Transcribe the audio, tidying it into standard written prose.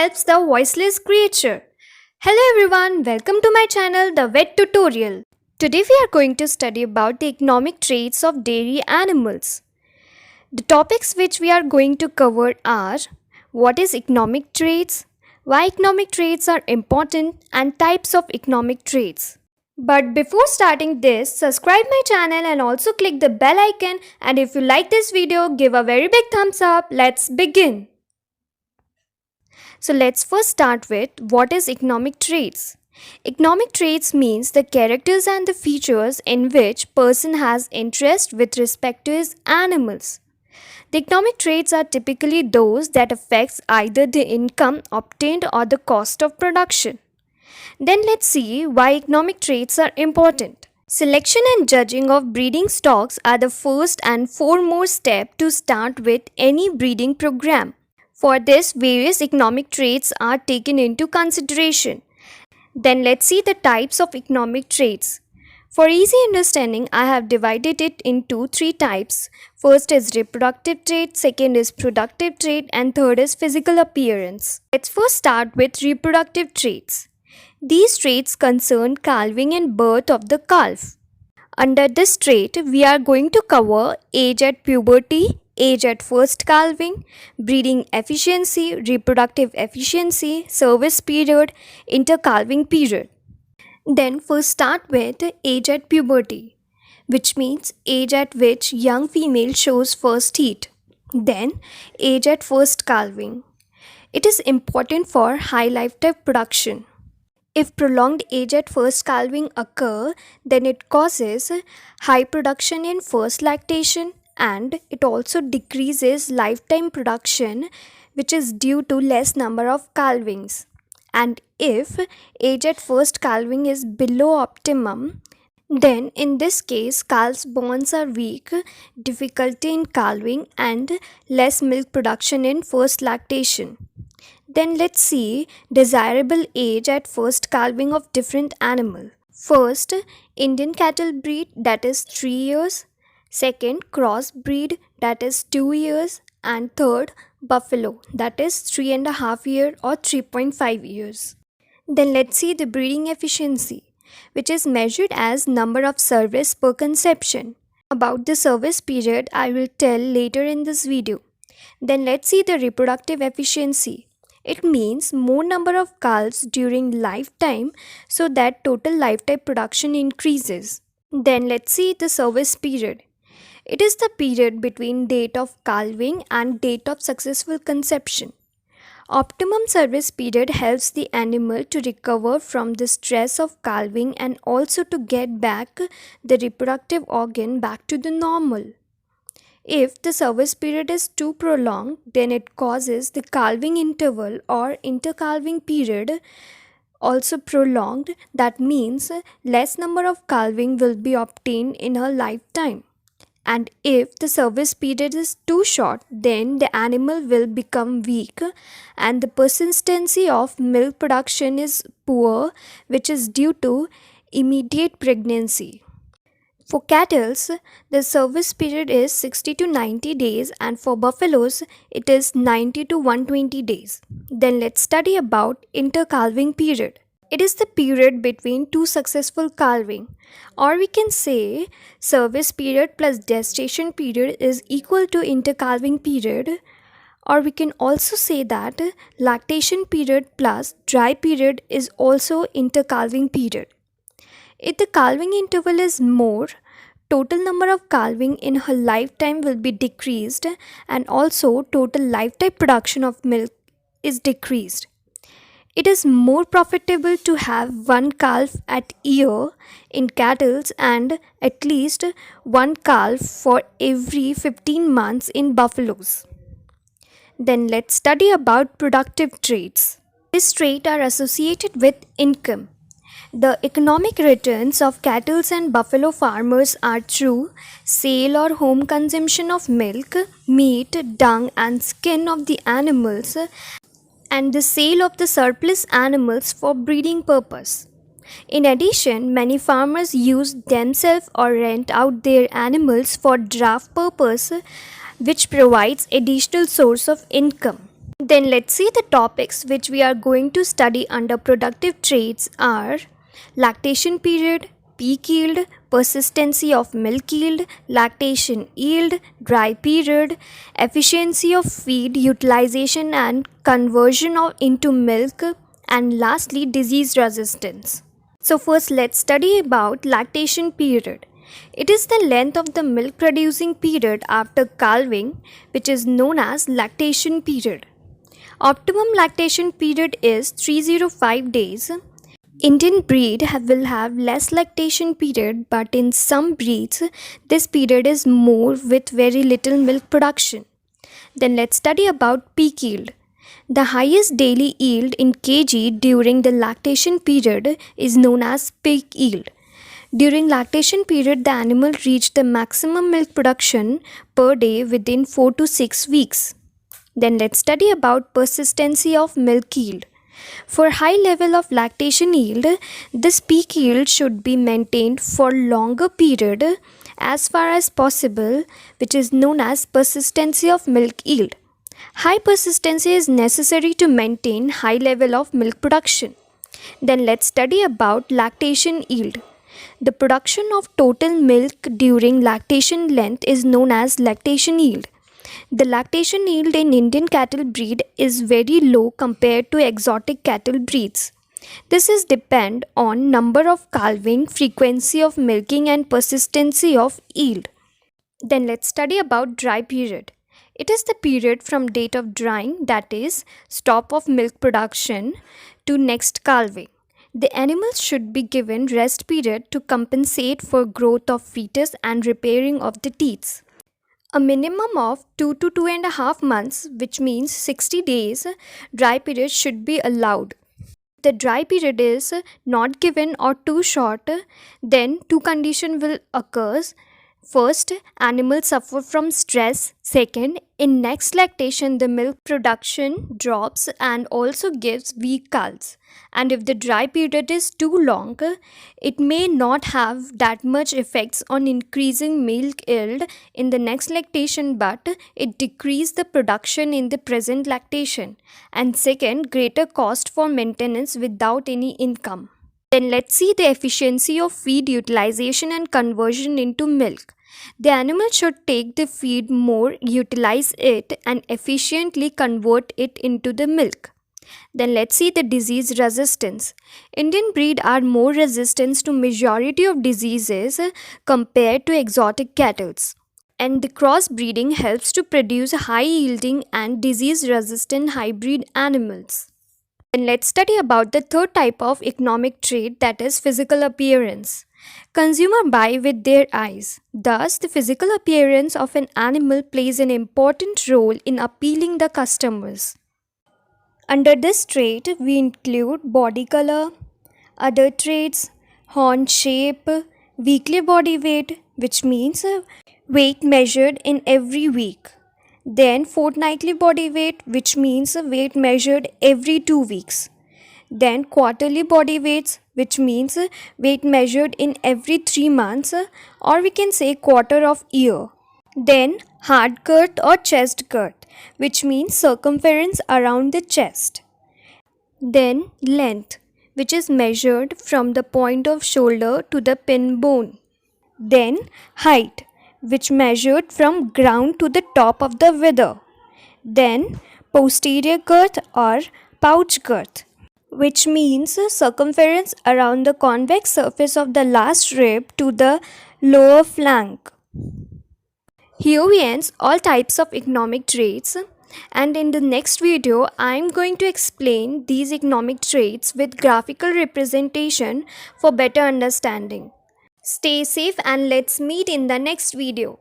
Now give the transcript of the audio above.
helps the voiceless creature. Hello everyone, welcome to my channel The Vet Tutorial. Today we are going to study about the economic traits of dairy animals. The topics which we are going to cover are: what is economic traits, why economic traits are important, and types of economic traits. But before starting this, subscribe my channel and also click the bell icon, and if you like this video, give a very big thumbs up. Let's begin. So let's first start with what is economic traits. Economic traits means the characters and the features in which person has interest with respect to his animals. The economic traits are typically those that affects either the income obtained or the cost of production. Then let's see why economic traits are important. Selection and judging of breeding stocks are the first and foremost step to start with any breeding program. For this, various economic traits are taken into consideration. Then let's see the types of economic traits. For easy understanding, I have divided it into three types. First is reproductive trait, second is productive trait, and third is physical appearance. Let's first start with reproductive traits. These traits concern calving and birth of the calf. Under this trait, we are going to cover age at puberty, age at first calving, breeding efficiency, reproductive efficiency, service period, intercalving period. Then first start with age at puberty, which means age at which young female shows first heat. Then age at first calving. It is important for high lifetime production. If prolonged age at first calving occur, then it causes high production in first lactation, and it also decreases lifetime production, which is due to less number of calvings. And if age at first calving is below optimum, then in this case calves' bonds are weak, difficulty in calving, and less milk production in first lactation. Then let's see desirable age at first calving of different animal. First, Indian cattle breed, that is 3 years. Second, cross breed, that is 2 years. And third, buffalo, that is 3.5 years or 3.5 years. Then let's see the breeding efficiency, which is measured as number of service per conception. About the service period, I will tell later in this video. Then let's see the reproductive efficiency. It means more number of calves during lifetime so that total lifetime production increases. Then let's see the service period. It is the period between date of calving and date of successful conception. Optimum service period helps the animal to recover from the stress of calving and also to get back the reproductive organ back to the normal. If the service period is too prolonged, then it causes the calving interval or intercalving period also prolonged. That means less number of calving will be obtained in her lifetime. And if the service period is too short, then the animal will become weak and the persistency of milk production is poor, which is due to immediate pregnancy. For cattle, the service period is 60 to 90 days, and for buffaloes, it is 90 to 120 days. Then let's study about intercalving period. It is the period between two successful calving, or we can say service period plus gestation period is equal to intercalving period, or we can also say that lactation period plus dry period is also intercalving period. If the calving interval is more, total number of calving in her lifetime will be decreased, and also total lifetime production of milk is decreased. It is more profitable to have one calf at year in cattle and at least one calf for every 15 months in buffaloes. Then let's study about productive traits. These traits are associated with income. The economic returns of cattle and buffalo farmers are through sale or home consumption of milk, meat, dung, and skin of the animals, and the sale of the surplus animals for breeding purpose. In addition, many farmers use themselves or rent out their animals for draft purpose, which provides additional source of income. Then let's see the topics which we are going to study under productive traits are lactation period, peak yield, persistency of milk yield, lactation yield, dry period, efficiency of feed utilization and conversion into milk, and lastly disease resistance. So first let's study about lactation period. It is the length of the milk producing period after calving, which is known as lactation period. Optimum lactation period is 305 days. Indian breed will have less lactation period, but in some breeds this period is more with very little milk production. Then let's study about peak yield. The highest daily yield in kg during the lactation period is known as peak yield. During lactation period, the animal reached the maximum milk production per day within 4 to 6 weeks. Then let's study about persistency of milk yield. For high level of lactation yield, this peak yield should be maintained for longer period as far as possible, which is known as persistency of milk yield. High persistency is necessary to maintain high level of milk production. Then let's study about lactation yield. The production of total milk during lactation length is known as lactation yield. The lactation yield in Indian cattle breed is very low compared to exotic cattle breeds. This is depend on number of calving, frequency of milking and persistency of yield. Then let's study about dry period. It is the period from date of drying, that is stop of milk production, to next calving. The animals should be given rest period to compensate for growth of fetus and repairing of the teats. A minimum of 2 to 2.5 months, which means 60 days, dry period should be allowed. If the dry period is not given or too short, then two conditions will occur. First, animals suffer from stress. Second, in next lactation, the milk production drops and also gives weak calves. And if the dry period is too long, it may not have that much effects on increasing milk yield in the next lactation, but it decreases the production in the present lactation. And second, greater cost for maintenance without any income. Then let's see the efficiency of feed utilization and conversion into milk. The animal should take the feed more, utilize it, and efficiently convert it into the milk. Then let's see the disease resistance. Indian breed are more resistant to majority of diseases compared to exotic cattle. And the crossbreeding helps to produce high yielding and disease resistant hybrid animals. Then let's study about the third type of economic trait, that is physical appearance. Consumer buy with their eyes. Thus, the physical appearance of an animal plays an important role in appealing the customers. Under this trait, we include body color, other traits, horn shape, weekly body weight, which means weight measured in every week. Then fortnightly body weight, which means weight measured every 2 weeks. Then quarterly body weights, which means weight measured in every 3 months, or we can say quarter of year. Then heart girth or chest girth, which means circumference around the chest. Then length, which is measured from the point of shoulder to the pin bone. Then height, which measured from ground to the top of the wither. Then posterior girth or pouch girth, which means circumference around the convex surface of the last rib to the lower flank. Here we end all types of economic traits, and in the next video I am going to explain these economic traits with graphical representation for better understanding. Stay safe and let's meet in the next video.